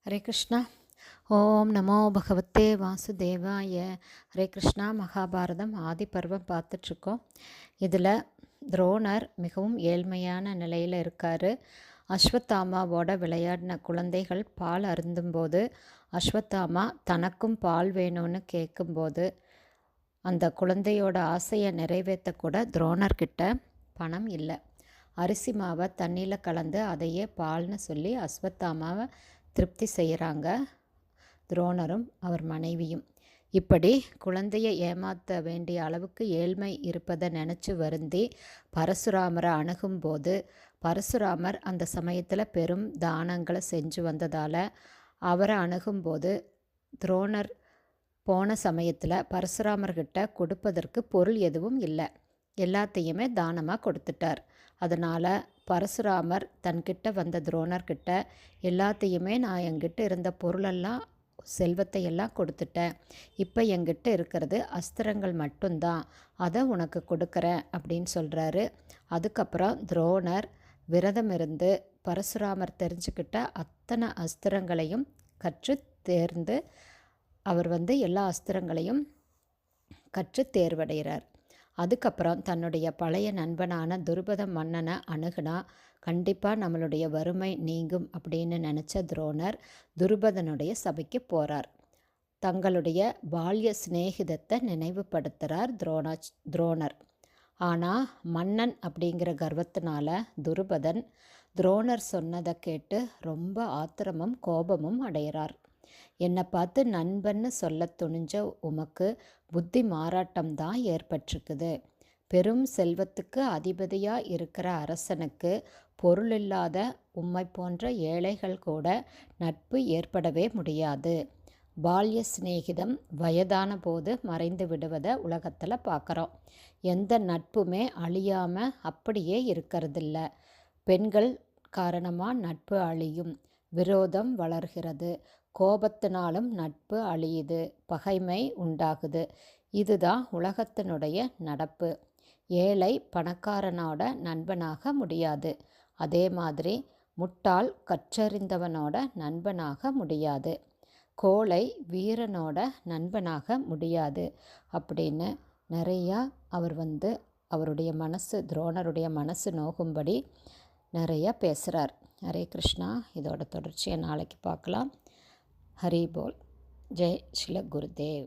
ஹரே கிருஷ்ணா. ஓம் நமோ பகவத்தே வாசுதேவாய. ஹரே கிருஷ்ணா. மகாபாரதம் ஆதி பருவம் பார்த்துட்ருக்கோம். இதில் துரோணர் மிகவும் ஏழ்மையான நிலையில் இருக்கார். அஸ்வத்தாமாவோட விளையாடின குழந்தைகள் பால் அருந்தும்போது அஸ்வத்தாமா தனக்கும் பால் வேணும்னு கேட்கும்போது அந்த குழந்தையோட ஆசையை நிறைவேற்றக்கூட துரோணர்கிட்ட பணம் இல்லை. அரிசி மாவை தண்ணியில் கலந்து அதையே பால்னு சொல்லி அஸ்வத்தாமாவை திருப்தி செய்கிறாங்க துரோணரும் அவர் மனைவியும். இப்படி குழந்தையை ஏமாற்ற வேண்டிய அளவுக்கு ஏழ்மை இருப்பதை நினச்சி வருந்தி பரசுராமரை அணுகும்போது பரசுராமர் அந்த சமயத்தில் பெரும் தானங்களை செஞ்சு வந்ததால் அவரை அணுகும்போது துரோணர் போன சமயத்தில் பரசுராமர்கிட்ட கொடுப்பதற்கு பொருள் எதுவும் இல்லை, எல்லாத்தையுமே தானமாக கொடுத்துட்டார். அதனால் பரசுராமர் தன்கிட்ட வந்த துரோணர்கிட்ட எல்லாத்தையுமே நான் என்கிட்ட இருந்த பொருளெல்லாம் செல்வத்தை எல்லாம் கொடுத்துட்டேன், இப்போ என்கிட்ட இருக்கிறது அஸ்திரங்கள் மட்டும்தான், அதை உனக்கு கொடுக்குறேன் அப்படின்னு சொல்கிறாரு. அதுக்கப்புறம் துரோணர் விரதம் இருந்து பரசுராமர் தெரிஞ்சுக்கிட்ட அத்தனை அஸ்திரங்களையும் கற்று தேர்ந்து அவர் எல்லா அஸ்திரங்களையும் கற்று தேர்வடைகிறார். அதுக்கப்புறம் தன்னுடைய பழைய நண்பனான துருபத மன்னனை அணுகுனா கண்டிப்பாக நம்மளுடைய வறுமை நீங்கும் அப்படின்னு நினச்ச துரோணர் துருபதனுடைய சபைக்கு போகிறார். தங்களுடைய பால்ய சிநேகிதத்தை நினைவுபடுத்துகிறார் துரோணர். ஆனால் மன்னன் அப்படிங்கிற கர்வத்தினால துருபதன் துரோணர் சொன்னதை கேட்டு ரொம்ப ஆத்திரமும் கோபமும் அடைகிறார். என்னை பார்த்து நண்பன்னு சொல்ல துணிஞ்ச உமக்கு புத்தி மாறாட்டம் தான் ஏற்பட்டிருக்குது. பெரும் செல்வத்துக்கு அதிபதியாக இருக்கிற அரசனுக்கு பொருள் இல்லாத உம்மை போன்ற ஏழைகள் கூட நட்பு ஏற்படவே முடியாது. பால்ய சிநேகிதம் வயதான போது மறைந்து விடுவதை உலகத்தில் பார்க்குறோம். எந்த நட்புமே அழியாமல் அப்படியே இருக்கிறதில்ல. பெண்கள் காரணமாக நட்பு அழியும், விரோதம் வளர்கிறது, கோபத்தினாலும் நட்பு அழியுது, பகைமை உண்டாகுது. இதுதான் உலகத்தினுடைய நடப்பு. ஏழை பணக்காரனோட நண்பனாக முடியாது, அதே மாதிரி முட்டாள் கற்றறிந்தவனோட நண்பனாக முடியாது, கோழை வீரனோட நண்பனாக முடியாது அப்படின்னு நிறையா அவர் அவருடைய மனசு துரோணருடைய மனசு நோகும்படி நிறையா பேசுகிறார். ஹரே கிருஷ்ணா. இதோட தொடர்ச்சியை நாளைக்கு பார்க்கலாம். ஹரி போல். ஜெய் ஸ்ரீல குருதேவ்.